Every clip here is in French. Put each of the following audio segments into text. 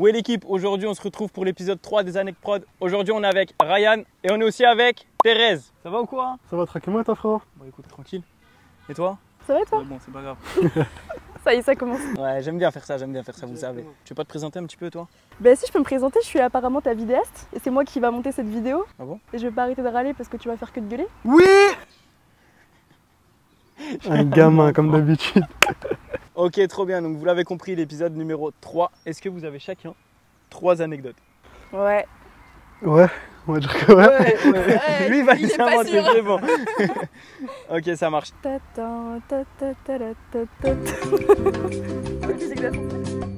Où est l'équipe? Aujourd'hui, on se retrouve pour l'épisode 3 des Anecdotes Prod. Aujourd'hui, on est avec Ryan et on est aussi avec Thérèse. Ça va ou quoi? Ça va tranquillement toi frérot? Bon écoute, tranquille. Et toi? Ça va et toi? Ouais, bon, c'est pas grave. Ça y est, ça commence. Ouais, j'aime bien faire ça, vous savez. Tu veux pas te présenter un petit peu toi? Bah si je peux me présenter, je suis apparemment ta vidéaste et c'est moi qui va monter cette vidéo. Ah bon? Et je vais pas arrêter de râler parce que tu vas faire que de gueuler. Oui! Un gamin comme d'habitude. Ok, trop bien. Donc vous l'avez compris, l'épisode numéro 3. Est-ce que vous avez chacun 3 anecdotes? Ouais. Ouais, on va dire que ouais. Ouais, Lui il va il les est pas inventer, sûr. c'est bon. Ok, ça marche.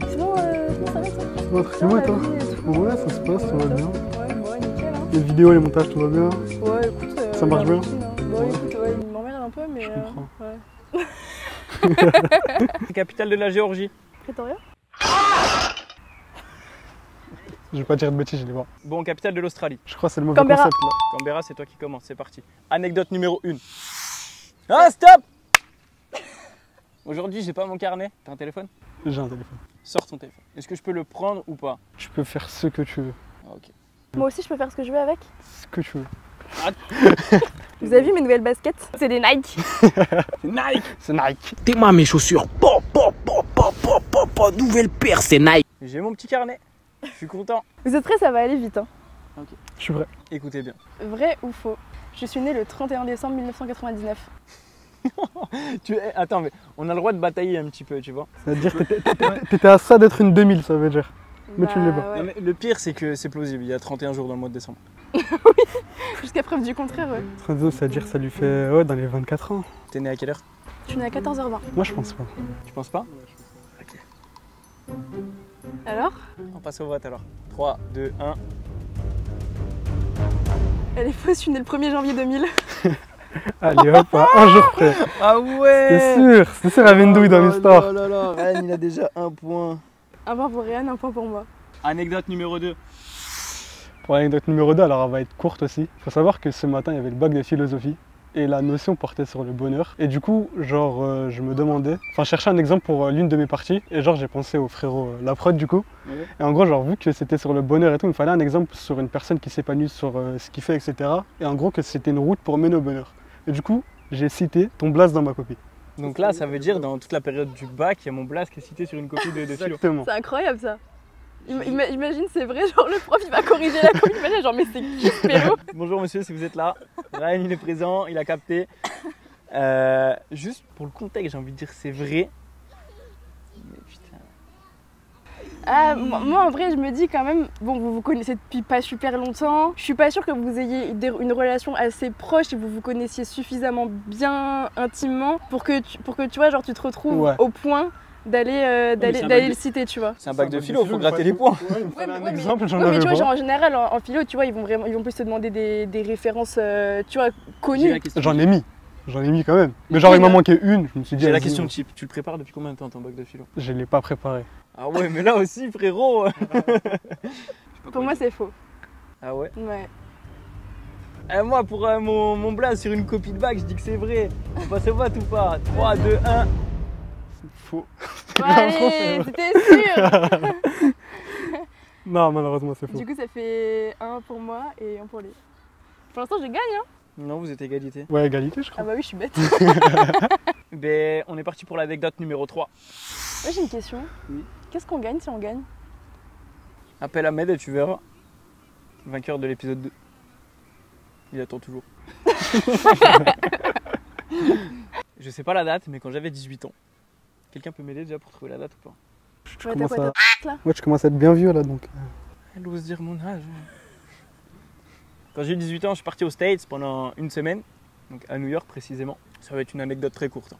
Sinon, comment ça va toi? Ça va tranquillement et toi? La vie et tout. Ouais, ça se passe, tout va bien. Ouais, nickel hein. Les vidéos, les montages, tout va bien. Ouais, écoute, Ça marche la bien? routine, hein. Bon, écoute, ouais, il m'emmerde un peu, mais. Je comprends. Ouais. Capitale de la Géorgie. Pretoria? Je vais pas dire de bêtises, je les vois. Bon, capitale de l'Australie. Je crois que c'est le mauvais Canberra. concept là. Canberra, c'est toi qui commence, c'est parti. Anecdote numéro 1. Ah, stop! Aujourd'hui, j'ai pas mon carnet. T'as un téléphone? J'ai un téléphone. Sors ton téléphone. Est-ce que je peux le prendre ou pas? Tu peux faire ce que tu veux. Ah, ok. Moi aussi, je peux faire ce que je veux avec. Ce que tu veux. Vous avez vu mes nouvelles baskets? C'est des Nike. C'est Nike! C'est Nike. T'es moi mes chaussures. Nouvelle paire, c'est Nike. J'ai mon petit carnet. Je suis content. Vous êtes prêts? Ça va aller vite. Hein. Je suis prêt. Écoutez bien. Vrai ou faux? Je suis née le 31 décembre 1999. Attends, mais on a le droit de batailler un petit peu, tu vois. Ça veut dire que t'étais à ça d'être une 2000, ça veut dire. Mais tu ne l'es pas. Ouais. Non, mais le pire, c'est que c'est plausible. Il y a 31 jours dans le mois de décembre. Jusqu'à preuve du contraire, ouais. 32, ça veut dire que ça lui fait ouais, dans les 24 ans. T'es né à quelle heure? Je suis née à 14h20. Moi, je pense pas. Tu penses pas? Alors? On passe au vote alors. 3, 2, 1. Elle est fausse, je suis née le 1er janvier 2000. Allez hop, à un jour près. Ah ouais! C'est sûr, il y avait une douille dans l'histoire. Oh là là, Ryan, il a déjà un point. Un point pour Ryan, un point pour moi. Anecdote numéro 2. Pour l'anecdote numéro 2, alors elle va être courte aussi. Il faut savoir que ce matin, il y avait le bac de philosophie et la notion portait sur le bonheur. Et du coup, genre, je me demandais, enfin, je cherchais un exemple pour l'une de mes parties et genre, j'ai pensé au frérot La Prod du coup. Ouais. Et en gros, genre, vu que c'était sur le bonheur et tout, il me fallait un exemple sur une personne qui s'épanouit sur ce qu'il fait, etc. Et en gros, que c'était une route pour mener au bonheur. Et du coup, j'ai cité ton blast dans ma copie. Donc là, ça veut dire dans toute la période du bac, il y a mon blast qui est cité sur une copie de philo. Exactement. C'est incroyable ça. Imagine, c'est vrai, genre le prof il va corriger la copie, imagine, genre mais c'est qui ce pélo? Bonjour monsieur, si vous êtes là. Ryan, il est présent, il a capté. Juste pour le contexte, j'ai envie de dire c'est vrai. Mais putain. Ah, moi en vrai je me dis quand même, bon vous vous connaissez depuis pas super longtemps, je suis pas sûre que vous ayez une relation assez proche et vous vous connaissiez suffisamment bien intimement pour que tu vois, genre tu te retrouves Ouais. au point d'aller c'est un bac d'aller de- le citer, tu vois. C'est un bac de philo, faut gratter les points. Ouais, il me fallait Ouais, un mais- exemple, j'en Ouais, mais avais tu vois, pas. genre en général en philo, tu vois, ils vont plus te demander des références, tu vois, connues. J'en ai mis quand même. Mais genre, Oui, il m'en mais- manquait une, je me suis dit. J'ai la vas-y, question type, tu le prépares depuis combien de temps ton bac de philo? Je l'ai pas préparé. Ah ouais, mais là aussi frérot. Pour moi c'est faux. Ah ouais. Ouais. Moi pour mon blast sur une copie de bac, je dis que c'est vrai. On passe au vote ou pas? 3, 2, 1. Faux. Bon, allez, c'était sûr. Non, malheureusement, c'est faux. Du coup ça fait 1 pour moi et 1 pour lui. Pour l'instant je gagne hein. Non, vous êtes égalité. Ouais, égalité, je Ah crois. bah oui je suis bête. Ben, on est parti pour l'anecdote numéro 3. Moi j'ai une question. Oui. Qu'est-ce qu'on gagne si on gagne? Appelle Ahmed et tu verras. Vainqueur de l'épisode 2. Il attend toujours. Je sais pas la date, mais quand j'avais 18 ans. Quelqu'un peut m'aider déjà pour trouver la date ou pas? Tu Ouais, commences t'as quoi, à... là Ouais, tu commences à être bien vieux là donc. Elle ose dire mon âge. Quand j'ai eu 18 ans, je suis parti aux States pendant une semaine. Donc à New York précisément. Ça va être une anecdote très courte.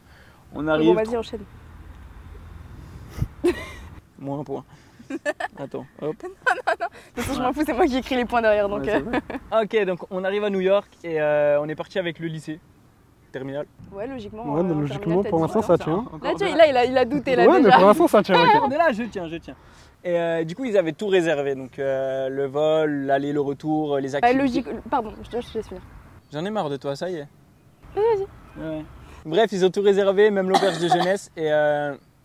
On arrive. Bon vas-y enchaîne. Moins un point. Attends, hop. De toute façon je m'en fous, c'est moi qui écris les points derrière donc. Ouais, c'est vrai. Ok, donc on arrive à New York et on est parti avec le lycée. Terminal. Ouais logiquement. Ouais, en logiquement, terminale, pour t'as l'instant, 18 ça ans. tient. Là tu vois, il a douté là Ouais, mais déjà. pour l'instant, ça tient. ok. On est là, je tiens. Et du coup, ils avaient tout réservé. Donc le vol, l'aller, le retour, les activités. Logique, pardon, je te laisse finir. J'en ai marre de toi, ça y est. Vas-y. Ouais. Bref, ils ont tout réservé, même l'auberge de jeunesse. Et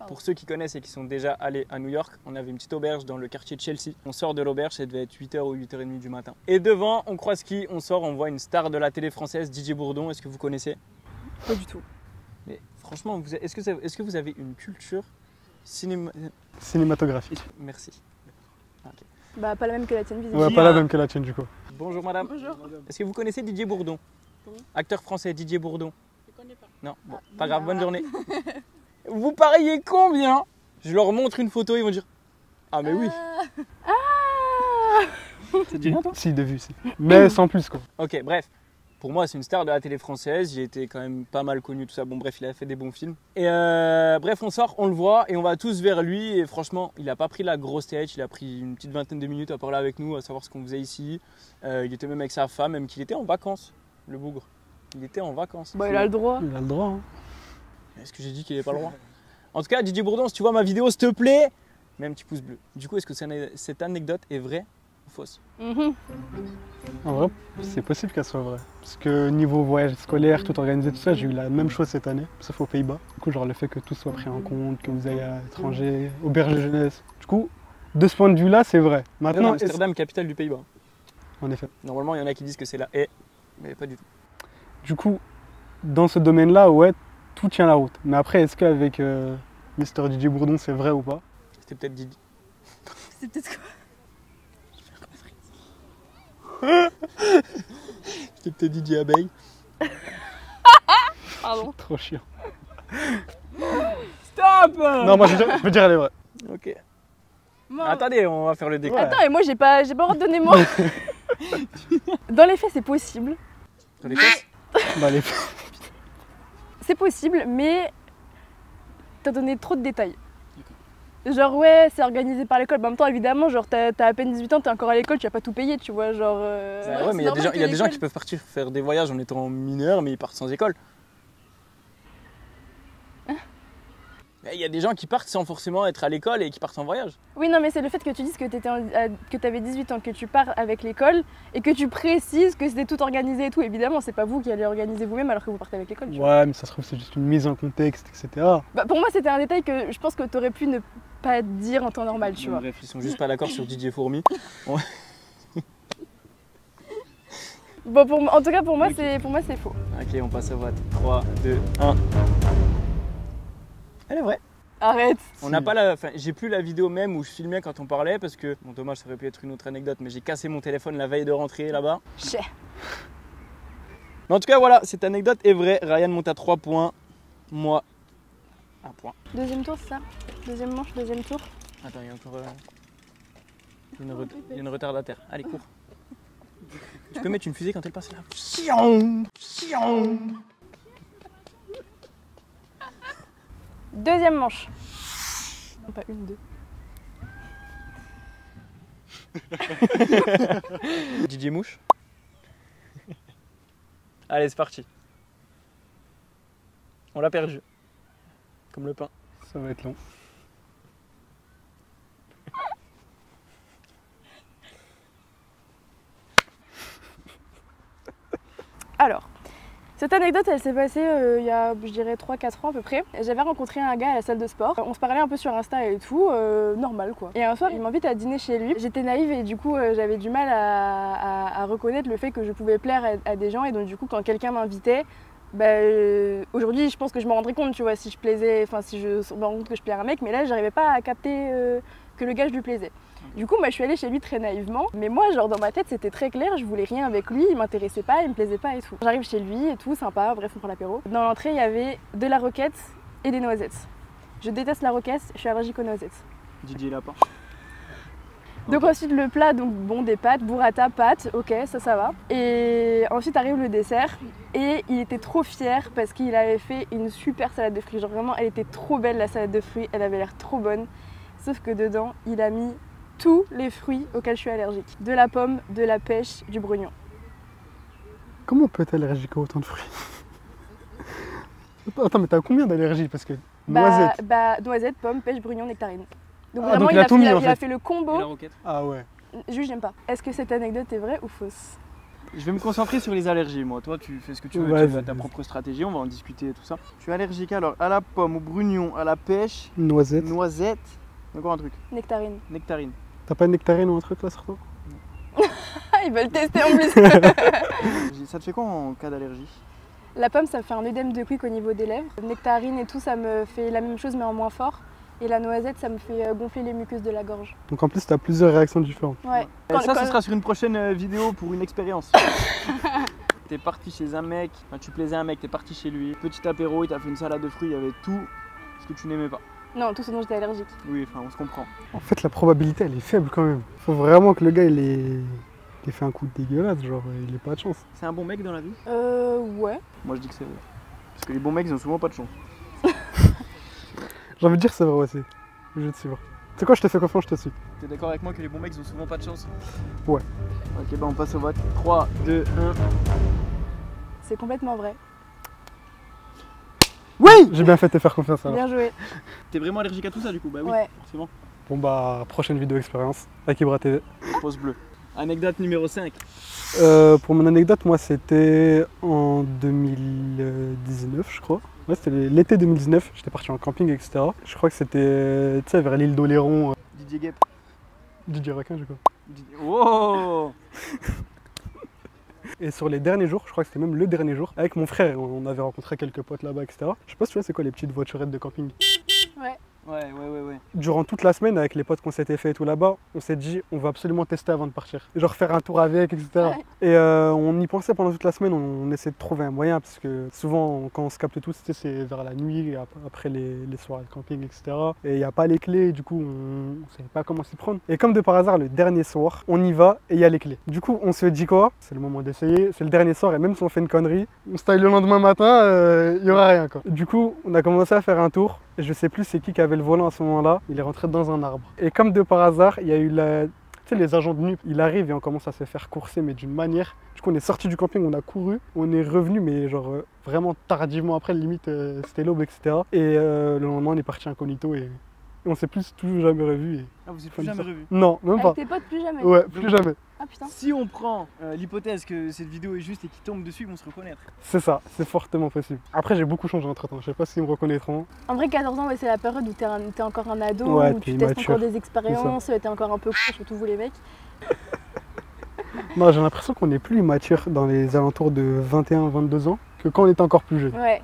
Pour ceux qui connaissent et qui sont déjà allés à New York, on avait une petite auberge dans le quartier de Chelsea. On sort de l'auberge, ça devait être 8h ou 8h30 du matin. Et devant, on croise qui? On sort, on voit une star de la télé française, Didier Bourdon. Est-ce que vous connaissez? Pas du tout. Mais franchement, est-ce que vous avez une culture Cinématographique. Merci. Ok. Bah, pas la même que la tienne, visiblement. Ouais, pas la même que la tienne du coup. Bonjour madame. Bonjour. Est-ce que vous connaissez Didier Bourdon? Acteur français, Didier Bourdon. Je connais pas. Non, bon, pas grave, bonne journée. Vous pariez combien? Je leur montre une photo, ils vont dire ah mais oui. Ça te dit rien toi? Si, de vue, si. Mais sans plus quoi. Ok, bref. Pour moi, c'est une star de la télé française. Il était quand même pas mal connu, tout ça. Bon, bref, il a fait des bons films. Et bref, on sort, on le voit et on va tous vers lui. Et franchement, il a pas pris la grosse tête. Il a pris une petite vingtaine de minutes à parler avec nous, à savoir ce qu'on faisait ici. Il était même avec sa femme, même qu'il était en vacances, le bougre. Il était en vacances. Bah, il a le droit. Il a le droit. Hein. Est-ce que j'ai dit qu'il n'avait pas le droit? En tout cas, Didier Bourdon, si tu vois ma vidéo, s'il te plaît, mets un petit pouce bleu. Du coup, est-ce que cette anecdote est vraie ou fausse? En vrai, c'est possible qu'elle soit vraie. Parce que niveau voyage scolaire, tout organisé, tout ça, j'ai eu la même chose cette année, sauf aux Pays-Bas. Du coup, genre le fait que tout soit pris en compte, que vous ayez à l'étranger, auberge de jeunesse. Du coup, de ce point de vue-là, c'est vrai. Maintenant, Amsterdam, capitale du Pays-Bas. en effet. Normalement, il y en a qui disent que c'est la haie, mais pas du tout. Du coup, dans ce domaine-là, ouais, tout tient la route. Mais après, est-ce qu'avec Mister Didier Bourdon, c'est vrai ou pas? C'était peut-être Didier. C'est peut-être quoi? C'était peut-être Didier Abeille. Pardon. Trop chiant. Stop! Non, moi je veux dire elle est vraie. Ok. Moi- Attendez, on va faire le décompte. Ouais. Attends, et moi j'ai pas le droit de donner moi. Dans les faits, c'est possible. Sur les fesses. Bah, les... C'est possible, mais t'as donné trop de détails. Genre, ouais, c'est organisé par l'école. Bah, en même temps, évidemment, genre, t'as à peine 18 ans, t'es encore à l'école, tu vas pas tout payer, tu vois. Genre. Bah ouais, mais il y a des gens qui peuvent partir faire des voyages en étant mineurs, mais ils partent sans école. Il y a des gens qui partent sans forcément être à l'école et qui partent en voyage. Oui, non, mais c'est le fait que tu dises que t'avais 18 ans, que tu pars avec l'école et que tu précises que c'était tout organisé et tout. Évidemment, c'est pas vous qui allez organiser vous-même alors que vous partez avec l'école. tu vois. Ouais, mais ça se trouve, c'est juste une mise en contexte, etc. Bah, pour moi, c'était un détail que je pense que t'aurais pu ne pas dire en temps normal, tu vois. Bref, ils sont juste pas d'accord sur Didier Fourmi. Bon, en tout cas, pour moi, Ok. c'est faux. Ok, on passe au vote. 3, 2, 1. Elle est vraie. Arrête. On n'a pas la. Enfin, j'ai plus la vidéo même où je filmais quand on parlait parce que. Bon, dommage, ça aurait pu être une autre anecdote, mais j'ai cassé mon téléphone la veille de rentrer là-bas. Chais. Mais en tout cas, voilà, cette anecdote est vraie. Ryan monte à 3 points. Moi, 1 point. Deuxième tour, c'est ça? Deuxième manche, deuxième tour. Attends, il y a encore. Il y a une retardataire. Allez, cours. Tu peux mettre une fusée quand elle passe là. Fion, fion. Deuxième manche. Non, pas une, deux. Didier Mouche. Allez, c'est parti. On l'a perdu. Comme le pain. Ça va être long. Alors, cette anecdote, elle s'est passée il y a, je dirais, 3-4 ans à peu près. J'avais rencontré un gars à la salle de sport. On se parlait un peu sur Insta et tout, normal quoi. Et un soir, il m'invite à dîner chez lui. J'étais naïve et du coup, j'avais du mal à reconnaître le fait que je pouvais plaire à des gens. Et donc, du coup, quand quelqu'un m'invitait, bah, aujourd'hui, je pense que je me rendrais compte, tu vois, si je plaisais, enfin, si je me rends compte que je plais à un mec. Mais là, j'arrivais pas à capter que le gars, je lui plaisais. Du coup, je suis allée chez lui très naïvement, mais moi, genre dans ma tête, c'était très clair, je voulais rien avec lui, il m'intéressait pas, il me plaisait pas et tout. J'arrive chez lui et tout, sympa, bref, on prend l'apéro. Dans l'entrée, il y avait de la roquette et des noisettes. Je déteste la roquette, je suis allergique aux noisettes. Didier Lapin. Donc ensuite, le plat, donc bon, des pâtes, burrata, pâtes, ok, ça va. Et ensuite arrive le dessert, et il était trop fier parce qu'il avait fait une super salade de fruits. Genre vraiment, elle était trop belle la salade de fruits, elle avait l'air trop bonne. Sauf que dedans, il a mis tous les fruits auxquels je suis allergique. De la pomme, de la pêche, du brugnon. Comment on peut être allergique à autant de fruits? Attends, mais t'as combien d'allergies? Parce que noisettes. Noisette, pomme, pêche, brugnon, nectarine. Donc Ah, vraiment, donc il a tout mis, en il a fait. fait le Et la combo. roquette. Ah ouais. Juste, j'aime pas. Est-ce que cette anecdote est vraie ou fausse? Je vais me concentrer sur les allergies, moi. Toi, tu fais ce que tu veux, Vas-y, tu as ta vas-y. propre stratégie, on va en discuter et tout ça. Tu es allergique alors à la pomme, au brugnon, à la pêche, Noisette. noisette, encore un truc, Nectarine. nectarine. T'as pas une nectarine ou un truc là sur toi? Ah, ils veulent tester en plus. Ça te fait quoi en cas d'allergie? La pomme, ça me fait un œdème de quick au niveau des lèvres. Nectarine et tout, ça me fait la même chose mais en moins fort. Et la noisette, ça me fait gonfler les muqueuses de la gorge. Donc en plus, t'as plusieurs réactions différentes. Ouais. Ça, ce sera sur une prochaine vidéo pour une expérience. T'es parti chez un mec, enfin, tu plaisais à un mec, t'es parti chez lui, petit apéro, il t'a fait une salade de fruits, il y avait tout ce que tu n'aimais pas. Non, tout ce dont j'étais allergique. Oui, enfin, on se comprend. En fait, la probabilité, elle est faible quand même. Faut vraiment que le gars, il ait fait un coup dégueulasse, genre, il ait pas de chance. C'est un bon mec dans la vie? Ouais. Moi, je dis que c'est vrai. Parce que les bons mecs, ils ont souvent pas de chance. J'ai envie de dire c'est vrai aussi. Je vais te suivre. Tu sais quoi, je te fais confiance, je te suis. T'es d'accord avec moi que les bons mecs, ils ont souvent pas de chance? Ouais. Ok, bah on passe au vote. 3, 2, 1. C'est complètement vrai. Oui! J'ai bien fait de te faire confiance alors. Bien joué. T'es vraiment allergique à tout ça du coup? Bah oui, Ouais. forcément. Bon bah, prochaine vidéo expérience avec Ibra TV. Pause bleue. Anecdote numéro 5. Pour mon anecdote, moi c'était en 2019 je crois. Ouais, c'était l'été 2019, j'étais parti en camping etc. Je crois que c'était, tu sais, vers l'île d'Oléron. Didier Guep. Didier Requin je crois. Wow! Et sur les derniers jours, je crois que c'était même le dernier jour, avec mon frère, on avait rencontré quelques potes là-bas etc. Je sais pas si tu vois c'est quoi les petites voiturettes de camping. Ouais. Durant toute la semaine, avec les potes qu'on s'était fait et tout là-bas, on s'est dit on va absolument tester avant de partir. Genre faire un tour avec, etc. Ouais. Et on y pensait pendant toute la semaine, on essayait de trouver un moyen, parce que souvent quand on se capte tous, c'est vers la nuit, après les soirées de camping, etc. Et il n'y a pas les clés, du coup on ne savait pas comment s'y prendre. Et comme de par hasard, le dernier soir, on y va et il y a les clés. Du coup on se dit quoi? C'est le moment d'essayer, c'est le dernier soir et même si on fait une connerie, on se taille le lendemain matin, il n'y aura rien quoi. Du coup on a commencé à faire un tour. Et je sais plus c'est qui avait le volant à ce moment-là, il est rentré dans un arbre. Et comme de par hasard, il y a eu tu sais, les agents de nuit, il arrive et on commence à se faire courser, mais d'une manière. Du coup, on est sorti du camping, on a couru, on est revenu, mais genre vraiment tardivement après, limite c'était l'aube, etc. Et le lendemain, on est parti incognito et on s'est plus toujours jamais revu. Et... Ah, vous êtes plus jamais revus? Non, même pas. Avec tes potes, plus jamais. Ouais, plus jamais. Ah putain. Si on prend l'hypothèse que cette vidéo est juste et qu'ils tombent dessus, ils vont se reconnaître. C'est ça, c'est fortement possible. Après, j'ai beaucoup changé entre temps, je sais pas s'ils me reconnaîtront. En vrai, 14 ans, ouais, c'est la période où t'es encore un ado, Ouais, où t'es tu testes immature. encore des expériences, t'es encore un peu con, surtout vous les mecs. Non, j'ai l'impression qu'on est plus immature dans les alentours de 21-22 ans que quand on était encore plus jeune. Ouais.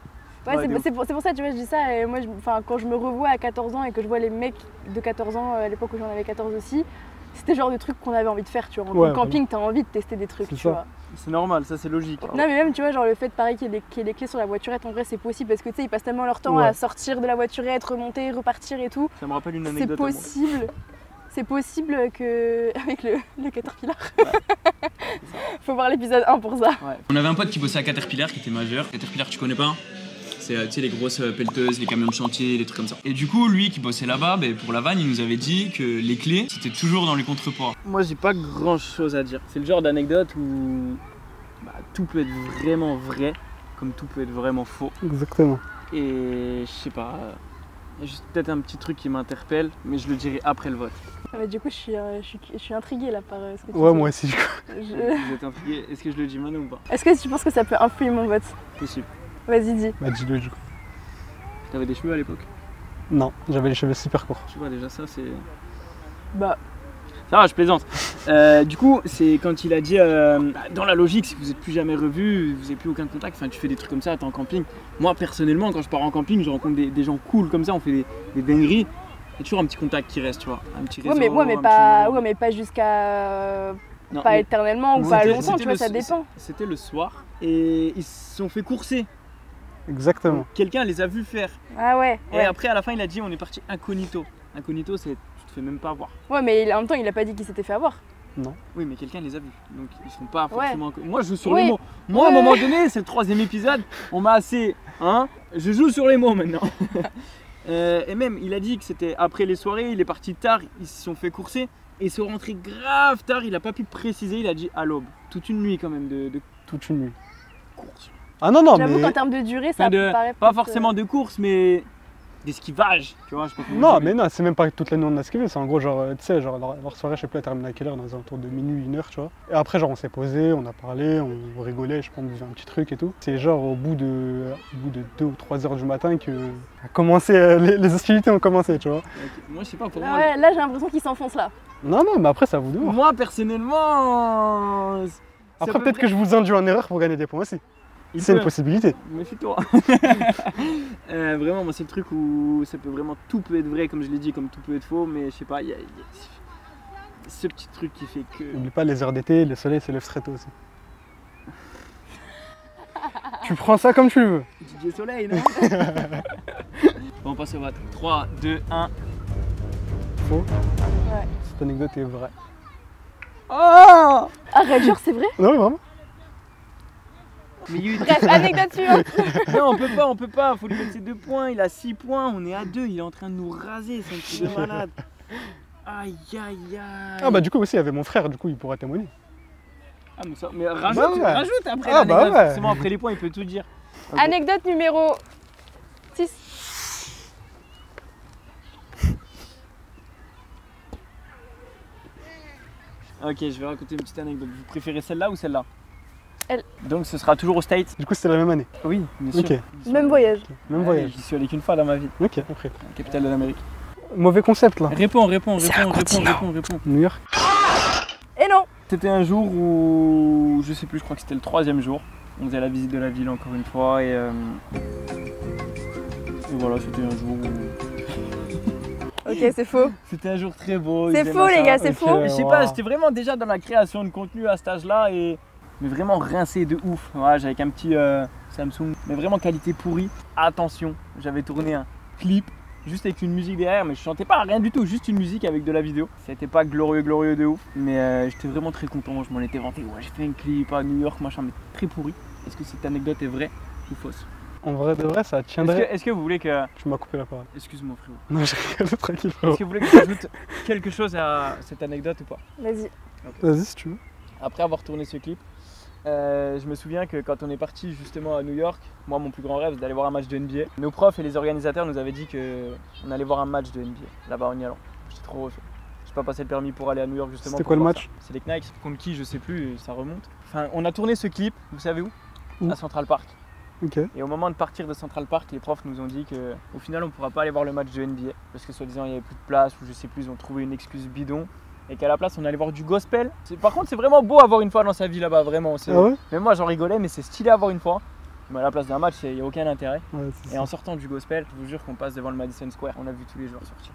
Ouais, Ouais, c'est pour ça, tu vois, je dis ça, et moi, quand je me revois à 14 ans et que je vois les mecs de 14 ans, à l'époque où j'en avais 14 aussi, c'était le genre de trucs qu'on avait envie de faire, tu vois. En Ouais, camping, t'as envie de tester des trucs, C'est tu ça. vois. C'est normal, ça c'est logique. Non, mais même, tu vois, genre le fait, pareil, qu'il y ait les clés sur la voiturette, en vrai, c'est possible parce que, tu sais, ils passent tellement leur temps Ouais. à sortir de la voiturette, remonter, repartir et tout. Ça me rappelle une C'est anecdote. à moi. possible. C'est possible que. Avec le Caterpillar. Faut voir l'épisode 1 pour ça. Ouais. On avait un pote qui bossait à Caterpillar, qui était majeur. Caterpillar, tu connais pas? C'est tu sais, les grosses pelleteuses, les camions de chantier, les trucs comme ça. Et du coup, lui qui bossait là-bas, pour la vanne, il nous avait dit que les clés, c'était toujours dans les contrepoids. Moi, j'ai pas grand chose à dire. C'est le genre d'anecdote où tout peut être vraiment vrai, comme tout peut être vraiment faux. Exactement. Et je sais pas, il y a juste peut-être un petit truc qui m'interpelle, mais je le dirai après le vote. Ah, mais du coup, je suis intriguée là par ce que tu Ouais, dis. moi aussi. Vous êtes intrigué? Est-ce que je le dis maintenant ou pas? Est-ce que tu penses que ça peut influer mon vote? Possible. Vas-y, dis. Bah, dis-le du coup. T'avais des cheveux à l'époque? Non, j'avais les cheveux super courts. Tu vois, déjà ça, c'est... Bah, Ça va, je plaisante. Du coup, c'est quand il a dit dans la logique, si vous n'êtes plus jamais revus, vous n'avez plus aucun contact, enfin tu fais des trucs comme ça, t'es en camping. Moi personnellement, quand je pars en camping, je rencontre des gens cool comme ça, on fait des dingueries. Il y a toujours un petit contact qui reste, tu vois. Un petit réseau, ouais, mais pas jusqu'à. Non, pas mais éternellement ou c'était- pas longtemps, c'était tu vois, le- ça dépend. C'était le soir et ils se sont fait courser. Exactement. Donc, quelqu'un les a vus faire. Ah ouais. Et Ouais, après, à la fin, il a dit on est parti incognito. Incognito, c'est tu te fais même pas voir. ouais, mais en même temps, il a pas dit qu'il s'était fait avoir. Oui, mais quelqu'un les a vus. Donc ils sont pas Ouais. forcément. Moi, je joue sur Oui. les mots. Moi, à un Ouais. moment donné, c'est le 3e épisode. On m'a assez. Hein. Je joue sur les mots maintenant. Et même, il a dit que c'était après les soirées. Il est parti tard. Ils se sont fait courser. Et ils sont rentrés grave tard. Il a pas pu préciser. Il a dit à l'aube. Toute une nuit quand même de Toute une nuit. course. Ah non, non, J'avoue mais. qu'en termes de durée, ça Enfin, paraît pas peut-être, forcément de course, mais d'esquivage, tu vois. Je sais pas comment Non, on dit, mais non, c'est même pas toute la nuit on a esquivé, c'est en gros, genre, tu sais, genre, leur soirée, je sais plus, elle termine à quelle heure, dans les alentours de minuit, 1h, tu vois. Et après, genre, on s'est posé, on a parlé, on rigolait, je pense, on buvait un petit truc et tout. C'est genre au bout de 2 ou 3 heures du matin que les hostilités ont commencé, tu vois. Ok. Moi, je sais pas, pour Ah moi. ouais, là j'ai l'impression qu'il s'enfonce là. Non, non, mais après, ça vous demande. Moi, personnellement. Après, peut-être que je vous induis en erreur pour gagner des points aussi. C'est une possibilité. Méfie-toi. Vraiment, moi, c'est le truc où ça peut vraiment. Tout peut être vrai, comme je l'ai dit, comme tout peut être faux, mais je sais pas, il y a ce petit truc qui fait que. N'oublie pas les heures d'été, le soleil se lève très tôt aussi. Tu prends ça comme tu veux. DJ Soleil, non? Bon, on passe au vote. 3, 2, 1. Faux. Ouais. Cette anecdote est vraie. Oh! Arrête, genre c'est vrai. Non, mais vraiment. Mais il y a eu Bref, anecdote suivante. Non, on peut pas, faut lui mettre ses 2 points, il a 6 points, on est à 2, il est en train de nous raser, c'est un truc de malade. Aïe aïe aïe. Ah bah du coup aussi il y avait mon frère, du coup il pourra témoigner. Ah, mais rajoute, Bah ouais. rajoute après Ah, l'anecdote, bah ouais. forcément après les points il peut tout dire. Ok. Anecdote numéro 6. Ok, je vais raconter une petite anecdote. Vous préférez celle-là ou celle-là? Elle. Donc ce sera toujours aux States? Du coup c'était la même année. Oui, bien sûr. Ok, Même voyage. même Ouais, voyage. J'y suis allé qu'une fois dans ma vie, Ok, après. la capitale de l'Amérique. Mauvais concept là. Réponds. New York. Et non. C'était un jour où, je sais plus, je crois que c'était le 3e jour. On faisait la visite de la ville encore une fois et voilà, c'était un jour où... Ok, c'est faux. C'était un jour très beau. C'est il faisait faux, les matin. gars, c'est Ok. faux. Je sais pas, j'étais vraiment déjà dans la création de contenu à cet âge-là et mais vraiment rincé de ouf. Voilà, j'avais un petit Samsung, mais vraiment qualité pourrie. Attention, j'avais tourné un clip juste avec une musique derrière, mais je chantais pas rien du tout, juste une musique avec de la vidéo. C'était pas glorieux de ouf, mais j'étais vraiment très content. Je m'en étais vanté. Ouais, j'ai fait un clip à New York, machin, mais très pourri. Est-ce que cette anecdote est vraie ou fausse? En vrai de vrai ça tiendrait. Est-ce que vous voulez que... Tu m'as coupé la parole. Excuse-moi frérot. Non j'ai rigolé tranquille frérot. Est-ce que vous voulez que j'ajoute quelque chose à cette anecdote ou pas? Vas-y. Vas-y si tu veux. Après avoir tourné ce clip, je me souviens que quand on est parti justement à New York, moi mon plus grand rêve c'est d'aller voir un match de NBA. Nos profs et les organisateurs nous avaient dit qu'on allait voir un match de NBA là-bas en y allant. J'étais trop chaud. J'ai pas passé le permis pour aller à New York justement. C'était pour quoi le voir match? ça. C'est les Knicks, contre qui je sais plus, ça remonte. Enfin, on a tourné ce clip, vous savez où? Où? À Central Park. Ok. Et au moment de partir de Central Park, les profs nous ont dit qu'au final on pourra pas aller voir le match de NBA parce que soi-disant il y avait plus de place ou je sais plus, ils ont trouvé une excuse bidon. Et qu'à la place on allait voir du gospel. Par contre c'est vraiment beau à voir une fois dans sa vie là-bas, vraiment. Ah ouais? Même moi j'en rigolais mais c'est stylé à voir une fois. Mais à la place d'un match il n'y a aucun intérêt. Ouais, c'est Et ça. en sortant du gospel, je vous jure qu'on passe devant le Madison Square, on a vu tous les joueurs sortir.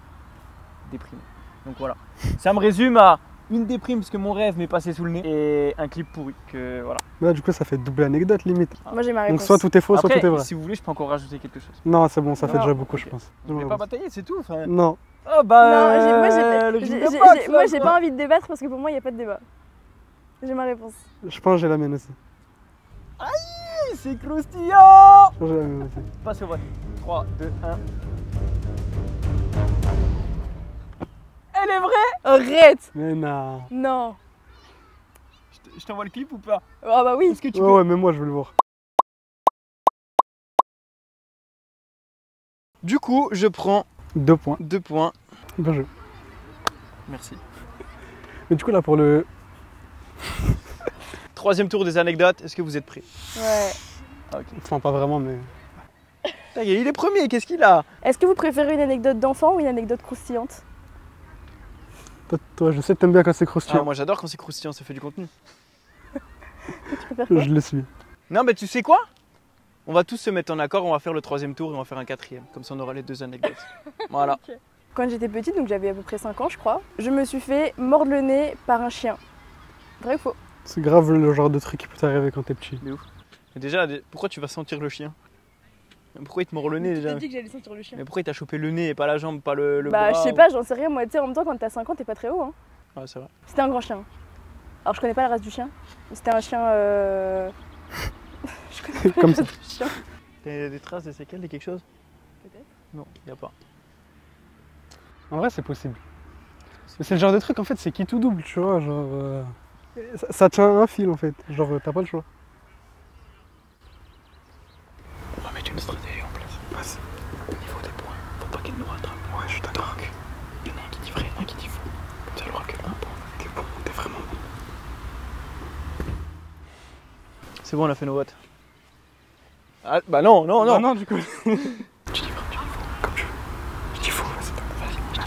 Déprimé. Donc voilà. Ça me résume à une déprime parce que mon rêve m'est passé sous le nez et un clip pourri. Que voilà. Là du coup ça fait double anecdote limite. Moi j'ai ma Donc réponse. soit tout est faux, soit Après, tout est vrai. si vous voulez, je peux encore rajouter quelque chose. Non c'est bon, ça fait Non. déjà beaucoup Ok. je pense. Je vais pas batailler, c'est tout. Enfin... Non. Oh bah. Non, moi le ring de boxe, moi là, j'ai quoi. pas envie de débattre parce que pour moi il n'y a pas de débat. J'ai ma réponse. Je pense que j'ai la mienne aussi. C'est croustillant. Je pense que j'ai la mienne aussi. Passe au vote. 3, 2, 1. Elle est vraie. Arrête. Mais non. Non. Je t'envoie le clip ou pas? Ah bah oui. Est-ce que tu Ouais peux... ouais mais moi je veux le voir. Du coup, je prends 2 points. 2 points. Bien joué. Merci. Mais du coup là pour le... 3e tour des anecdotes. Est-ce que vous êtes prêts? Ouais. Enfin pas vraiment mais... Il est premier, qu'est-ce qu'il a? Est-ce que vous préférez une anecdote d'enfant ou une anecdote croustillante? Toi je sais que t'aimes bien quand c'est Ah, croustillant. moi j'adore quand c'est croustillant, ça fait du contenu. Tu préfères quoi? Je le suis. Non, mais tu sais quoi? On va tous se mettre en accord, on va faire le 3e tour et on va faire un 4e. Comme ça on aura les 2 anecdotes. Voilà. Quand j'étais petite, donc j'avais à peu près 5 ans je crois, je me suis fait mordre le nez par un chien. Vrai ou faux? C'est grave le genre de truc qui peut t'arriver quand t'es petit. Mais déjà, pourquoi tu vas sentir le chien? Pourquoi il te mord le nez déjà? dit que j'allais sentir le chien. Mais pourquoi il t'a chopé le nez et pas la jambe, pas le Bah bras je sais pas, j'en sais rien moi, tu sais en même temps quand t'as 5 ans t'es pas très haut hein. Ouais, c'est vrai. C'était un grand chien. Alors je connais pas la race du chien. C'était un chien je connais pas Comme la ça. race du chien. T'as des traces, des séquelles, quelque chose? Peut-être. Non, y a pas. En vrai c'est possible. Mais c'est le genre de truc en fait c'est qui tout double tu vois genre... ça tient à un fil en fait. Genre t'as pas le choix. On va mettre une stratégie en place. Au niveau des points, faut C'est bon, on a fait nos votes. Ah, bah non, non, non. Non, du coup. Tu dis faux, comme tu veux. Je dis faux, vas-y.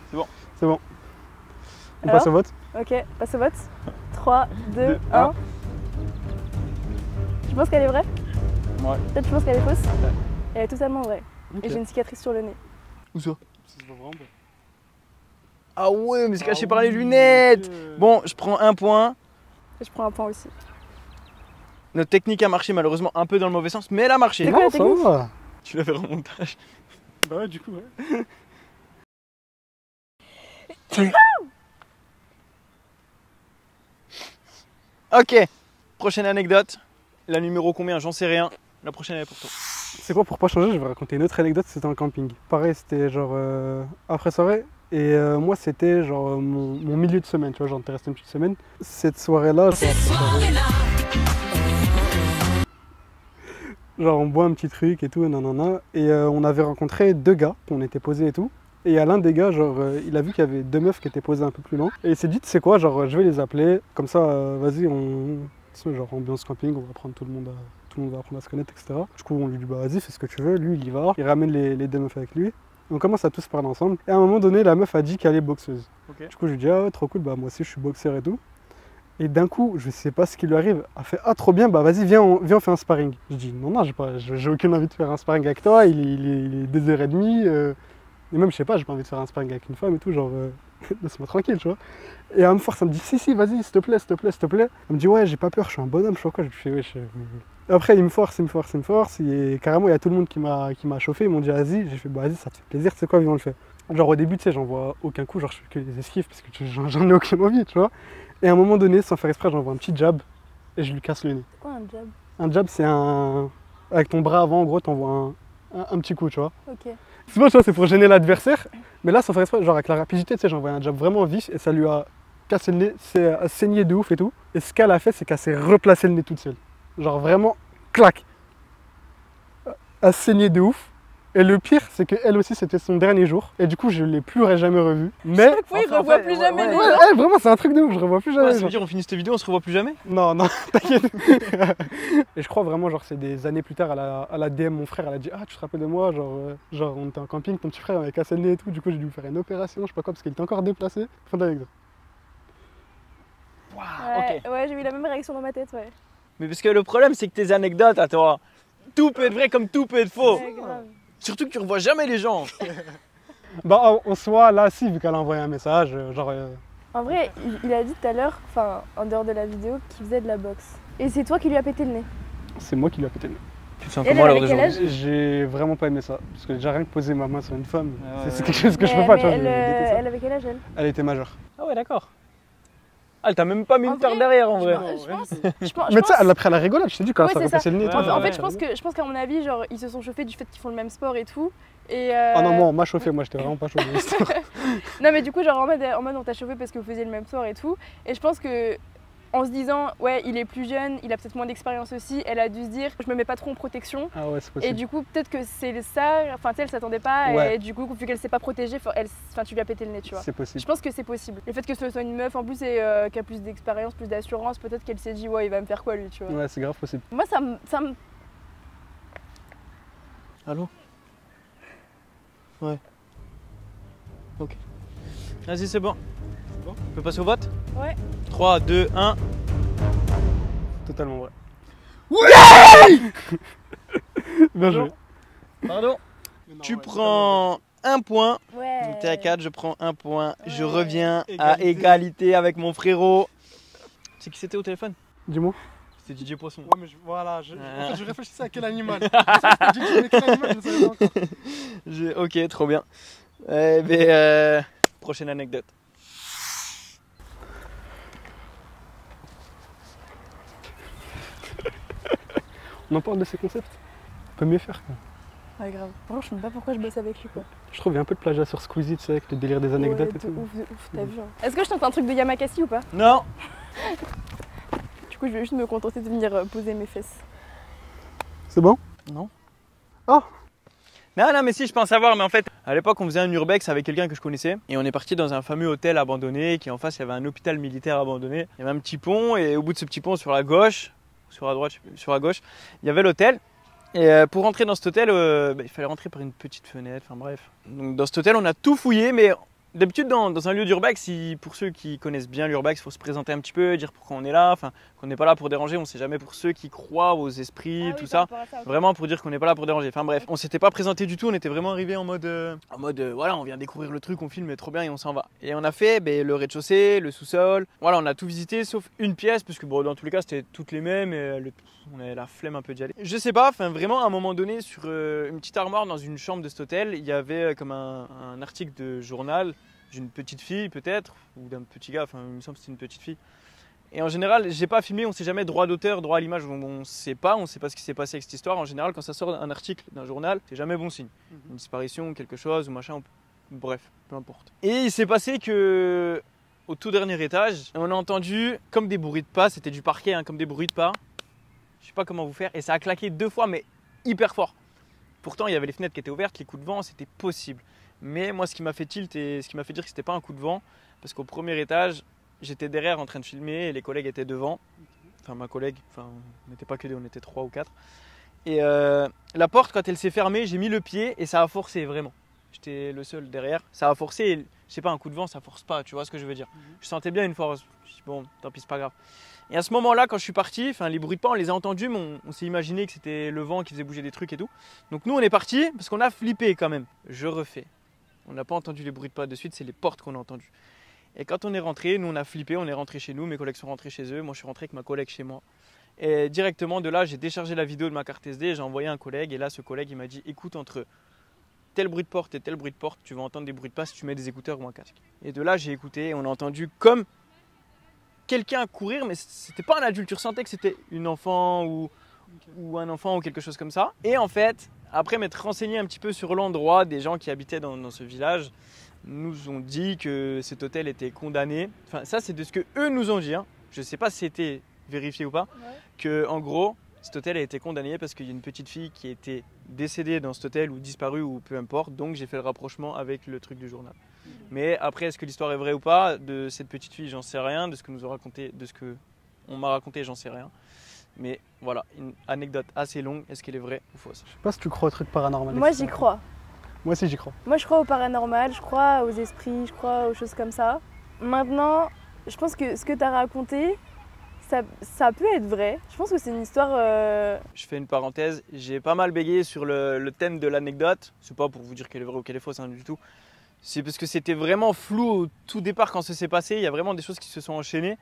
C'est bon. C'est bon. On Alors passe au vote. Ok, passe au vote. 3, 2, Deux, 1. un. Tu penses qu'elle est vraie? Ouais. Peut-être tu penses qu'elle est fausse? Ouais. Elle est totalement vraie. Ok. Et j'ai une cicatrice sur le nez. Où ça? Ça se voit vraiment pas. Ah ouais, mais c'est caché par les lunettes. Bon, je prends un point. Et je prends un point aussi. Notre technique a marché malheureusement un peu dans le mauvais sens, mais elle a marché. C'est quoi la ça technique? va. Tu l'as fait en montage. Bah ouais, du coup, ouais. Ok, prochaine anecdote. La numéro combien? J'en sais rien. La prochaine elle est pour toi. C'est quoi, pour pas changer, je vais raconter une autre anecdote, c'était en camping. Pareil, c'était genre après soirée, et moi c'était genre mon milieu de semaine, tu vois, genre t'es resté une petite semaine. Cette soirée-là, genre on boit un petit truc et tout, nanana, et on avait rencontré deux gars, on était posés et tout. Et il y a l'un des gars, genre, il a vu qu'il y avait deux meufs qui étaient posées un peu plus loin. Et il s'est dit, tu sais quoi, genre, je vais les appeler, comme ça, vas-y, genre, ambiance camping, on va apprendre tout le monde va apprendre à se connaître, etc. Du coup, on lui dit, bah vas-y, fais ce que tu veux. Lui, il y va. Il ramène les deux meufs avec lui. On commence à tous parler ensemble. Et à un moment donné, la meuf a dit qu'elle est boxeuse. Ok. Du coup, je lui dis, ah ouais, trop cool, bah moi aussi, je suis boxeur et tout. Et d'un coup, je sais pas ce qui lui arrive, elle fait, ah trop bien, bah vas-y, viens, on fait un sparring. Je dis, non, j'ai aucune envie de faire un sparring avec toi, il est 2h30. Et même, je sais pas, j'ai pas envie de faire un sparring avec une femme et tout, genre, laisse-moi tranquille, tu vois. Et elle me force, elle me dit, si, vas-y, s'il te plaît, s'il te plaît, s'il te plaît. Elle me dit, ouais, j'ai pas peur, je suis un bonhomme, je sais pas quoi. Je fais, ouais, Après, il me force. Et carrément, il y a tout le monde qui m'a chauffé. Ils m'ont dit, vas-y. J'ai fait, bah vas-y, ça te fait plaisir, tu sais quoi, viens, on le fait. Genre, au début, tu sais, j'en vois aucun coup, genre, je fais que des esquives parce que j'en ai aucune envie, tu vois. Et à un moment donné, sans faire exprès, j'envoie un petit jab et je lui casse le nez. C'est quoi un jab? Un jab, c'est un. Avec ton bras avant, en gros, t'envoies un petit coup, tu vois. Ok. C'est pas, tu vois, c'est pour gêner l'adversaire. Mais là, sans faire exprès, genre avec la rapidité, tu sais, j'ai envoyé un jab vraiment vif et ça lui a cassé le nez, c'est a saigné de ouf et tout. Et ce qu'elle a fait, c'est qu'elle s'est replacée le nez toute seule. Genre vraiment, clac. A saigné de ouf. Et le pire, c'est qu'elle aussi, c'était son dernier jour. Et du coup, je l'ai plus jamais revue. Mais. Chaque fois, il revoit plus jamais les gens. Ouais, vraiment, c'est un truc de ouf, je revois plus jamais. Ouais, les ça gens. veut dire on finit cette vidéo, on se revoit plus jamais? Non, t'inquiète. Et je crois vraiment, genre, c'est des années plus tard, elle a DM mon frère, elle a dit, ah, tu te rappelles de moi, genre on était en camping, ton petit frère avait cassé le nez et tout, du coup, j'ai dû lui faire une opération, je sais pas quoi, parce qu'il était encore déplacé. Fin d'anecdote. Ouais, Ok. ouais, j'ai eu la même réaction dans ma tête, ouais. Mais parce que le problème, c'est que tes anecdotes à toi, tout peut être vrai comme tout peut être faux. Ouais, grave. Surtout que tu revois jamais les gens. Bah, en soi, là, si, vu qu'elle a envoyé un message, genre. En vrai, il a dit tout à l'heure, enfin, en dehors de la vidéo, qu'il faisait de la boxe. Et c'est toi qui lui as pété le nez. C'est moi qui lui ai pété le nez. Tu te sens Elle, comment à l'heure avec quel d'aujourd'hui? J'ai vraiment pas aimé ça. Parce que déjà rien que poser ma main sur une femme, Ah c'est ouais. quelque chose que je Mais- peux pas, mais tu vois. elle, j'ai détesté ça. elle avait quel âge, elle? Elle était majeure. Ah ouais, d'accord. Ah, elle t'a même pas mis En une tarte vrai, derrière en vrai. Je pense. Mais tu sais, elle a pris à la rigolade, je t'ai dit quand Ouais, ça c'est a ça. cassé le nez. et tout, Ouais, elle a En fait, fait, je pense qu'à mon avis, genre, ils se sont chauffés du fait qu'ils font le même sport et tout. Et Ah non, moi, on m'a chauffé, moi, j'étais vraiment pas chauffé. Non, mais du coup, genre, en mode on t'a chauffé parce que vous faisiez le même sport et tout. Et je pense que, en se disant, ouais, il est plus jeune, il a peut-être moins d'expérience aussi, elle a dû se dire, je me mets pas trop en protection. Ah ouais, c'est Et possible. du coup, peut-être que c'est ça, enfin, tu sais, elle s'attendait pas. Ouais. Et du coup, vu qu'elle s'est pas protégée, tu lui as pété le nez, tu vois. C'est possible. Je pense que c'est possible. Le fait que ce soit une meuf en plus et qui a plus d'expérience, plus d'assurance, peut-être qu'elle s'est dit, ouais, il va me faire quoi lui, tu vois. Ouais, c'est grave possible. Moi, ça me. Allô? Ouais. Ok. Vas-y, c'est bon. bon On peut passer au vote? Ouais. 3, 2, 1. Totalement vrai. Oui! Bien joué. Pardon? Tu prends un point. Ouais. T'es à 4, je prends un point. Je Ouais. reviens à égalité avec mon frérot. C'est qui c'était au téléphone? Dis-moi. C'était DJ Poisson. Ouais, mais voilà, en Ah. fait, je réfléchissais à quel animal. Quel animal, je ne savais pas encore. Ok, trop bien. Eh ben, prochaine anecdote. On en parle de ces concepts. On peut mieux faire, quoi. Ouais, grave. Franchement, je sais même pas pourquoi je bosse avec lui, quoi. Je trouve qu'il y a un peu de plagiat sur Squeezie, tu sais, avec le délire des anecdotes Ouais, et tout. de ouf, t'as vu. Hein. Est-ce que je tente un truc de Yamakasi ou pas? Non. Du coup, je vais juste me contenter de venir poser mes fesses. C'est bon? Non. Oh. Non, mais si, je pense savoir. Mais en fait, à l'époque, on faisait un urbex avec quelqu'un que je connaissais. Et on est parti dans un fameux hôtel abandonné. Qui en face, il y avait un hôpital militaire abandonné. Il y avait un petit pont. Et au bout de ce petit pont, sur la gauche, sur à droite, sur à gauche, il y avait l'hôtel. Et pour rentrer dans cet hôtel, il fallait rentrer par une petite fenêtre, enfin bref. Donc dans cet hôtel, on a tout fouillé, mais d'habitude dans un lieu d'urbex, pour ceux qui connaissent bien l'urbex, il faut se présenter un petit peu, dire pourquoi on est là, enfin qu'on n'est pas là pour déranger, on ne sait jamais pour ceux qui croient aux esprits, tout ça. Vraiment pour dire qu'on n'est pas là pour déranger. Enfin bref, on s'était pas présenté du tout, on était vraiment arrivé en mode voilà, on vient découvrir le truc, on filme trop bien et on s'en va. Et on a fait le rez-de-chaussée, le sous-sol, voilà, on a tout visité sauf une pièce, parce que bon, dans tous les cas c'était toutes les mêmes et on avait la flemme un peu d'y aller. Je sais pas, enfin vraiment à un moment donné sur une petite armoire dans une chambre de cet hôtel, il y avait comme un article de journal d'une petite fille peut-être, ou d'un petit gars, enfin il me semble que c'était une petite fille. Et en général, j'ai pas filmé, on sait jamais droit d'auteur, droit à l'image, on sait pas ce qui s'est passé avec cette histoire. En général, quand ça sort un article d'un journal, c'est jamais bon signe. Une disparition, quelque chose, ou machin, bref, peu importe. Et il s'est passé que au tout dernier étage, on a entendu comme des bruits de pas, c'était du parquet, comme des bruits de pas. Je sais pas comment vous faire, et ça a claqué 2 fois, mais hyper fort. Pourtant, il y avait les fenêtres qui étaient ouvertes, les coups de vent, c'était possible. Mais moi, ce qui m'a fait tilt et ce qui m'a fait dire que c'était pas un coup de vent, parce qu'au premier étage, j'étais derrière en train de filmer et les collègues étaient devant. Enfin, ma collègue, on n'était pas que 2, on était 3 ou 4. Et la porte, quand elle s'est fermée, j'ai mis le pied et ça a forcé vraiment. J'étais le seul derrière. Ça a forcé et je sais pas, un coup de vent, ça force pas, tu vois ce que je veux dire. Je sentais bien une force. Je me suis dit, bon, tant pis, c'est pas grave. Et à ce moment-là, quand je suis parti, les bruits de pas, on les a entendus, mais on s'est imaginé que c'était le vent qui faisait bouger des trucs et tout. Donc nous, on est parti parce qu'on a flippé quand même. Je refais. On n'a pas entendu les bruits de pas de suite, c'est les portes qu'on a entendues. Et quand on est rentré, nous on a flippé, on est rentré chez nous, mes collègues sont rentrés chez eux, moi je suis rentré avec ma collègue chez moi. Et directement de là, j'ai déchargé la vidéo de ma carte SD, j'ai envoyé un collègue et là ce collègue il m'a dit écoute, entre tel bruit de porte et tel bruit de porte, tu vas entendre des bruits de pas si tu mets des écouteurs ou un casque. Et de là j'ai écouté et on a entendu comme quelqu'un courir, mais c'était pas un adulte, tu ressentais que c'était une enfant ou un enfant ou quelque chose comme ça. Et en fait, après m'être renseigné un petit peu sur l'endroit, des gens qui habitaient dans ce village nous ont dit que cet hôtel était condamné. Enfin, ça c'est de ce que eux nous ont dit. Je ne sais pas si c'était vérifié ou pas. Que en gros, cet hôtel a été condamné parce qu'il y a une petite fille qui était décédée dans cet hôtel ou disparue ou peu importe. Donc j'ai fait le rapprochement avec le truc du journal. Mais après, est-ce que l'histoire est vraie ou pas de cette petite fille, j'en sais rien. De ce que nous a raconté, de ce que on m'a raconté, j'en sais rien. Mais voilà, une anecdote assez longue. Est-ce qu'elle est vraie ou fausse? Je sais pas si tu crois au truc paranormal. Moi j'y crois. Moi aussi j'y crois. Moi je crois au paranormal, je crois aux esprits, je crois aux choses comme ça. Maintenant, je pense que ce que tu as raconté, ça peut être vrai. Je pense que c'est une histoire... Je fais une parenthèse, j'ai pas mal bégayé sur le thème de l'anecdote. C'est pas pour vous dire qu'elle est vraie ou qu'elle est fausse, du tout. C'est parce que c'était vraiment flou au tout départ quand ça s'est passé. Il y a vraiment des choses qui se sont enchaînées.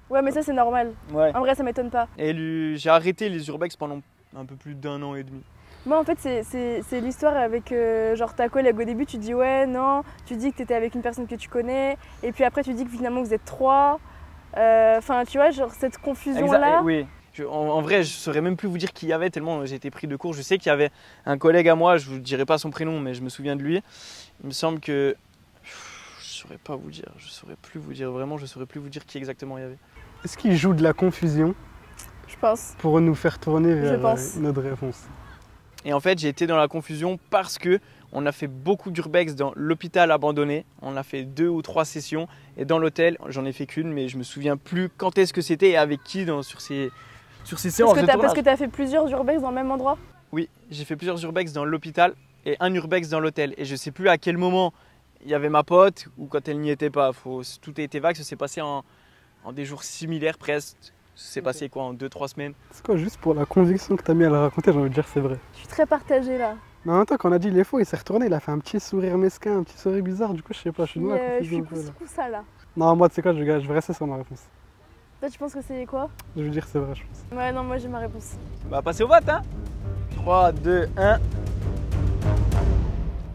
Ouais, mais ça c'est normal. Ouais. En vrai, ça m'étonne pas. Et j'ai arrêté les urbex pendant un peu plus d'1 an et demi. Moi en fait c'est l'histoire avec genre ta collègue. Au début tu dis ouais, non, tu dis que tu étais avec une personne que tu connais et puis après tu dis que finalement vous êtes 3. Enfin tu vois, genre cette confusion là. Oui, en vrai je saurais même plus vous dire qui y avait tellement j'ai été pris de court. Je sais qu'il y avait un collègue à moi, je vous dirai pas son prénom mais je me souviens de lui. Il me semble que... Je saurais pas vous dire, je saurais plus vous dire vraiment, je saurais plus vous dire qui exactement il y avait. Est-ce qu'il joue de la confusion? Je pense. Pour nous faire tourner vers notre réponse. Et en fait, j'ai été dans la confusion parce que on a fait beaucoup d'urbex dans l'hôpital abandonné. On a fait 2 ou 3 sessions. Et dans l'hôtel, j'en ai fait qu'une, mais je me souviens plus quand est-ce que c'était et avec qui sur ces séances de tournage. Parce que tu as fait plusieurs urbex dans le même endroit? Oui, j'ai fait plusieurs urbex dans l'hôpital et un urbex dans l'hôtel. Et je sais plus à quel moment il y avait ma pote ou quand elle n'y était pas. Tout a été vague, ça s'est passé en des jours similaires presque. Ça s'est passé quoi en 2-3 semaines. C'est quoi, juste pour la conviction que tu as mis à le raconter, j'ai envie de dire c'est vrai. Je suis très partagée là. Mais en même temps, quand on a dit il est faux, il s'est retourné, il a fait un petit sourire mesquin, un petit sourire bizarre, du coup je sais pas, je suis dans la confusion. Je suis ça là. Non, moi tu sais quoi, je vais rester sur ma réponse. Toi tu penses que c'est quoi? Je veux dire c'est vrai, je pense. Ouais, non, moi j'ai ma réponse. Bah passer au vote 3, 2, 1.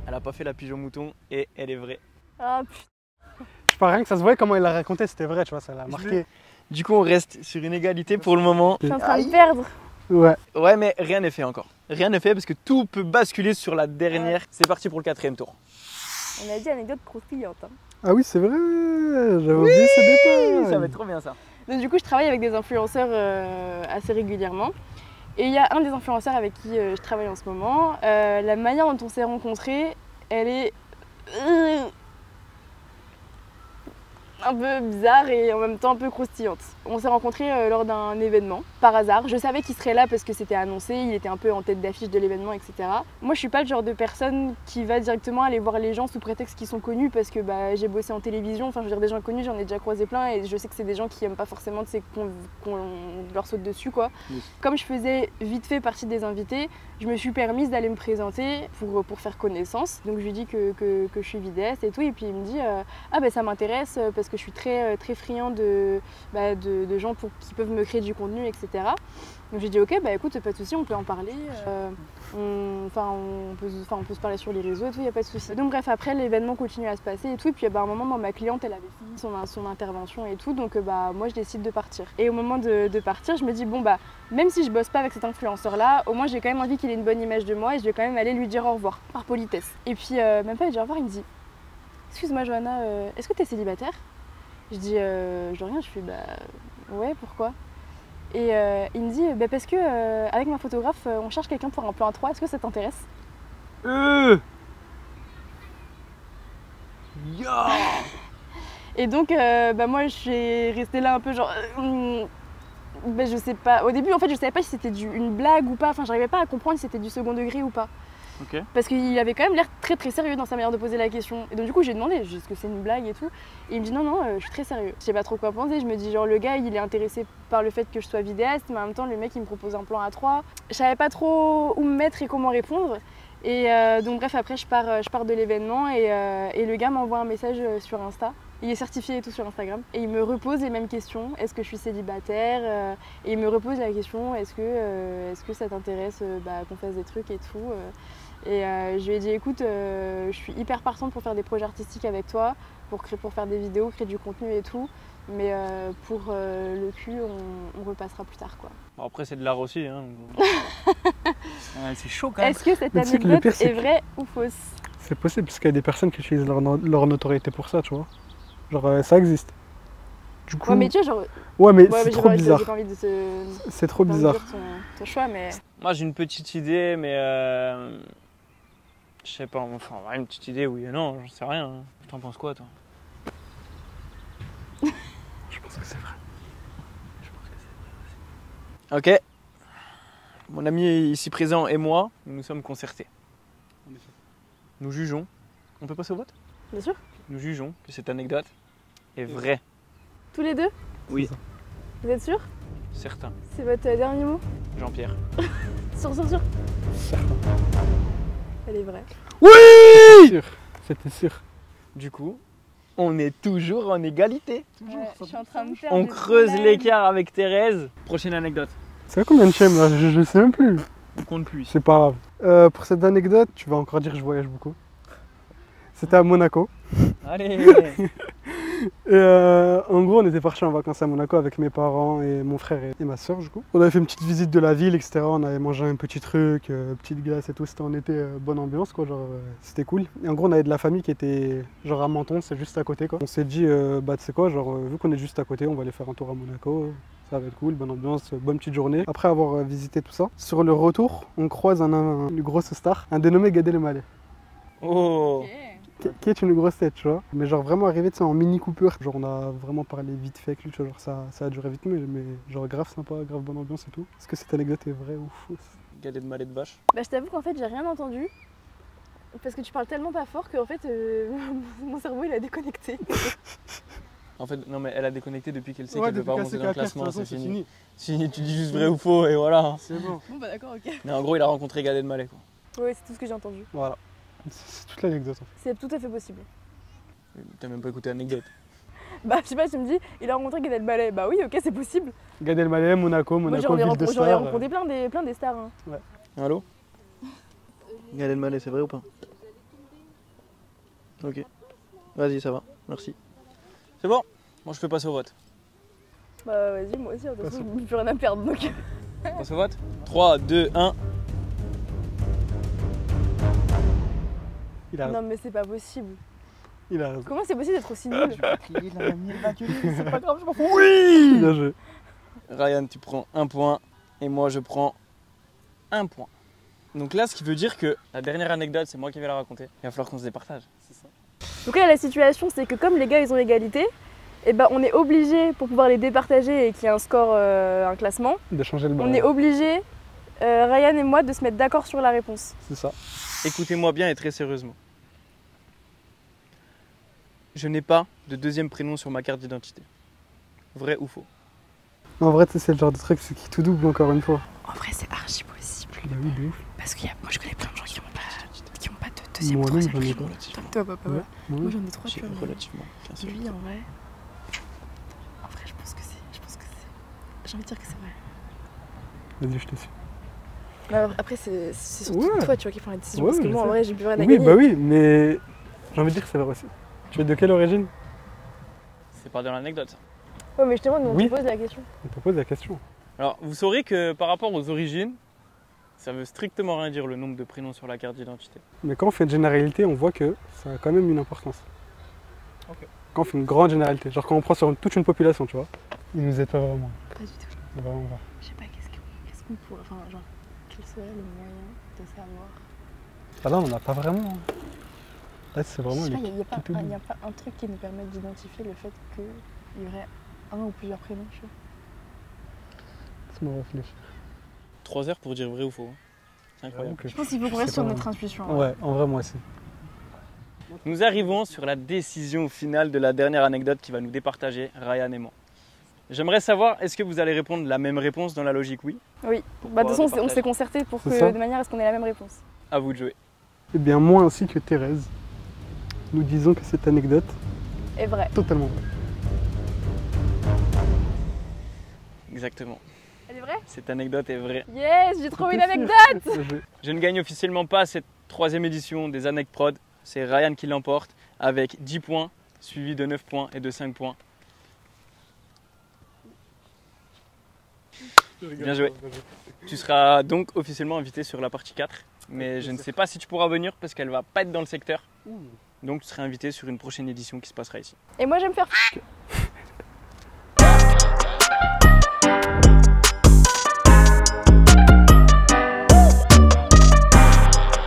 Elle a pas fait la pigeon mouton et elle est vraie. Ah putain. Je sais pas, rien que ça se voyait comment il l'a raconté, c'était vrai, tu vois, ça l'a marqué. Du coup on reste sur une égalité pour le moment. Je suis en train de perdre. Ouais. Ouais mais rien n'est fait encore. Rien n'est fait parce que tout peut basculer sur la dernière. Ouais. C'est parti pour le 4e tour. On a dit anecdote croustillante. Ah oui c'est vrai, j'avais oublié ce détail. Ça va être trop bien ça. Donc du coup je travaille avec des influenceurs assez régulièrement. Et il y a un des influenceurs avec qui je travaille en ce moment. La manière dont on s'est rencontrés, elle est... un peu bizarre et en même temps un peu croustillante. On s'est rencontrés lors d'un événement, par hasard. Je savais qu'il serait là parce que c'était annoncé, il était un peu en tête d'affiche de l'événement, etc. Moi, je suis pas le genre de personne qui va directement aller voir les gens sous prétexte qu'ils sont connus parce que j'ai bossé en télévision. Enfin, je veux dire, des gens connus, j'en ai déjà croisé plein et je sais que c'est des gens qui aiment pas forcément qu'on leur saute dessus, quoi. Oui. Comme je faisais vite fait partie des invités, je me suis permise d'aller me présenter pour faire connaissance. Donc, je lui dis que je suis vidéaste et tout, et puis il me dit ah ben ça m'intéresse parce que je suis très friand de gens qui peuvent me créer du contenu, etc. Donc j'ai dit ok, bah écoute, pas de souci, on peut en parler, on peut se parler sur les réseaux et tout, il n'y a pas de souci. Donc bref, après l'événement continue à se passer et tout, et puis à un moment, ma cliente elle avait fini son intervention et tout, donc moi je décide de partir. Et au moment de partir, je me dis bon même si je bosse pas avec cet influenceur là, au moins j'ai quand même envie qu'il ait une bonne image de moi et je vais quand même aller lui dire au revoir, par politesse. Et puis même pas lui dire au revoir, il me dit excuse-moi Johanna, est-ce que t'es célibataire? Je dis rien, je fais ouais, pourquoi? Et il me dit parce que avec ma photographe on cherche quelqu'un pour un plan à 3, est-ce que ça t'intéresse? Et donc moi je suis restée là un peu genre je sais pas, au début en fait je savais pas si c'était une blague ou pas, enfin j'arrivais pas à comprendre si c'était du second degré ou pas. Okay. Parce qu'il avait quand même l'air très très sérieux dans sa manière de poser la question. Et donc du coup j'ai demandé est-ce que c'est une blague et tout. Et il me dit non, je suis très sérieux. Je sais pas trop quoi penser, je me dis genre le gars il est intéressé par le fait que je sois vidéaste, mais en même temps le mec il me propose un plan à 3. Je savais pas trop où me mettre et comment répondre. Et donc bref après je pars de l'événement et le gars m'envoie un message sur Insta. Il est certifié et tout sur Instagram. Et il me repose les mêmes questions. Est-ce que je suis célibataire? Et il me repose la question est-ce que ça t'intéresse qu'on fasse des trucs et tout. Et je lui ai dit écoute, je suis hyper partante pour faire des projets artistiques avec toi, pour faire des vidéos, créer du contenu et tout. Mais pour le cul, on repassera plus tard, quoi. Bon, après c'est de l'art aussi, hein. Ouais, c'est chaud quand même. Est-ce que cette anecdote est vraie ou fausse? C'est possible parce qu'il y a des personnes qui utilisent leur notoriété pour ça, tu vois. Genre ça existe. Du coup... Ouais mais tu vois genre... Ouais mais c'est trop bizarre. J'ai pas envie de C'est trop bizarre. Ton choix mais... Moi j'ai une petite idée mais... Je sais pas, enfin une petite idée oui et non, j'en sais rien. T'en penses quoi toi? Je pense que c'est vrai. Ok. Mon ami ici présent et moi, nous sommes concertés. Nous jugeons. On peut passer au vote? Bien sûr. Nous jugeons que cette anecdote est vraie. Tous les deux? Oui. Vous êtes sûr? Certain. C'est votre dernier mot? Jean-Pierre. Sûr. Certain. Elle est vraie. Oui! C'était sûr. Du coup, on est toujours en égalité. Ouais, je suis en train de perdre. On creuse l'écart avec Thérèse. Prochaine anecdote. C'est combien de chaînes là? Je sais même plus. On compte plus. C'est pas grave. Pour cette anecdote, tu vas encore dire que je voyage beaucoup. C'était à Monaco. Allez. Et en gros, on était partis en vacances à Monaco avec mes parents et mon frère et ma soeur, du coup. On avait fait une petite visite de la ville, etc. On avait mangé un petit truc, petite glace et tout. C'était en été, bonne ambiance, quoi. Genre, c'était cool. Et en gros, on avait de la famille qui était genre à Menton, c'est juste à côté, quoi. On s'est dit, tu sais quoi, genre, vu qu'on est juste à côté, on va aller faire un tour à Monaco. Ça va être cool, bonne ambiance, bonne petite journée. Après avoir visité tout ça, sur le retour, on croise une grosse star, un dénommé Gad Elmaleh. Oh. Okay. Qui est une grosse tête, tu vois. Mais genre vraiment arrivé en Mini Cooper. Genre on a vraiment parlé vite fait avec lui, tu vois. Genre ça a duré vite, mais genre grave sympa, grave bonne ambiance et tout. Est-ce que cette anecdote est vraie ou fausse? Gad Elmaleh de vache. Je t'avoue qu'en fait j'ai rien entendu. Parce que tu parles tellement pas fort que en fait mon cerveau il a déconnecté. En fait, non mais elle a déconnecté depuis qu'elle sait ouais, qu'elle peut pas remonter dans le classement, c'est fini. Si tu dis juste vrai ou faux et voilà. C'est bon. Bon bah d'accord, ok. Mais en gros il a rencontré Gad Elmaleh quoi. Ouais, c'est tout ce que j'ai entendu. Voilà. C'est toute l'anecdote en fait. C'est tout à fait possible. T'as même pas écouté l'anecdote. Bah je sais pas, tu me dis, il a rencontré Gad Elmaleh. Bah oui, ok, c'est possible. Gad Elmaleh, Monaco, ville de stars. J'en ai rencontré plein des stars. Hein. Ouais. Allô? Gad Elmaleh, c'est vrai ou pas? Ok. Vas-y, ça va, merci. C'est bon? Moi je peux passer au vote. Bah vas-y, moi aussi, de toute façon, j'ai plus rien à perdre donc. Passe au vote? 3, 2, 1. Non mais c'est pas possible. Il a raison. Comment c'est possible d'être aussi nul? C'est pas grave, je m'en fous. Oui! Bien joué. Ryan, tu prends 1 point et moi je prends 1 point. Donc là, ce qui veut dire que la dernière anecdote, c'est moi qui vais la raconter. Il va falloir qu'on se départage. C'est ça. Donc là, la situation, c'est que comme les gars, ils ont égalité, et ben on est obligé, pour pouvoir les départager et qu'il y ait un score, un classement, De changer le on barème. est obligé, Ryan et moi, de se mettre d'accord sur la réponse. C'est ça. Écoutez-moi bien et très sérieusement. Je n'ai pas de deuxième prénom sur ma carte d'identité. Vrai ou faux? En vrai, tu sais, c'est le genre de truc qui tout double encore une fois. En vrai, c'est archi possible. Bah oui, de ouf. Parce que moi, je connais plein de gens qui n'ont pas de deuxième ou Moi-même, troisième j'en ai prénom. pas. Toi, Ouais. Moi, j'en ai 3, tu J'ai vois. relativement, bien sûr. Lui, en vrai, je pense que c'est. J'ai envie de dire que c'est vrai. Vas-y, je te suis. Mais après, c'est surtout Ouais. toi, tu vois, qui prends la décision. Ouais, parce que je moi, en sais. vrai, j'ai plus rien à Oui, gagner. bah oui, mais j'ai envie de dire que c'est vrai aussi. Tu es de quelle origine? C'est pas dans l'anecdote. Ouais, mais je te demande, on Oui. te pose la question. On te pose la question. Alors, vous saurez que par rapport aux origines, ça veut strictement rien dire le nombre de prénoms sur la carte d'identité. Mais quand on fait une généralité, on voit que ça a quand même une importance. Ok. Quand on fait une grande généralité, genre quand on prend sur toute une population, tu vois, il nous aide pas vraiment. Pas du tout. Vraiment pas. Je sais pas, qu'est-ce qu'on pourrait. Enfin, genre, quel serait le moyen de savoir. Ah là, on n'en a pas vraiment. Là, c'est Je vraiment sais pas, une il n'y a pas tout double. un truc qui nous permette d'identifier le fait qu'il y aurait un ou plusieurs prénoms, je sais. Laisse-moi réfléchir. 3 heures pour dire vrai ou faux. hein. C'est incroyable. J'avoue que Je pense qu'il faut qu'on je reste sais sur pas notre vraiment. intuition. Ouais, en vrai, moi aussi. Nous arrivons sur la décision finale de la dernière anecdote qui va nous départager, Ryan et moi. J'aimerais savoir, est-ce que vous allez répondre la même réponse dans la logique oui? Oui. Pour Bah, de toute façon, pouvoir on s'est départager. concerté pour C'est que, ça. de manière à ce qu'on ait la même réponse. À vous de jouer. Eh bien, moi ainsi que Thérèse, nous disons que cette anecdote Et vrai. est totalement vraie. Exactement. Elle est vraie? Cette anecdote est vraie. Yes, j'ai trouvé une T'es sûr? anecdote. Je ne gagne officiellement pas cette 3e édition des Anec Prod. C'est Ryan qui l'emporte avec 10 points, suivi de 9 points et de 5 points. Bien joué. Tu seras donc officiellement invité sur la partie 4. Mais je ne sais pas si tu pourras venir parce qu'elle va pas être dans le secteur. Donc tu seras invité sur une prochaine édition qui se passera ici. Et moi, je vais me faire.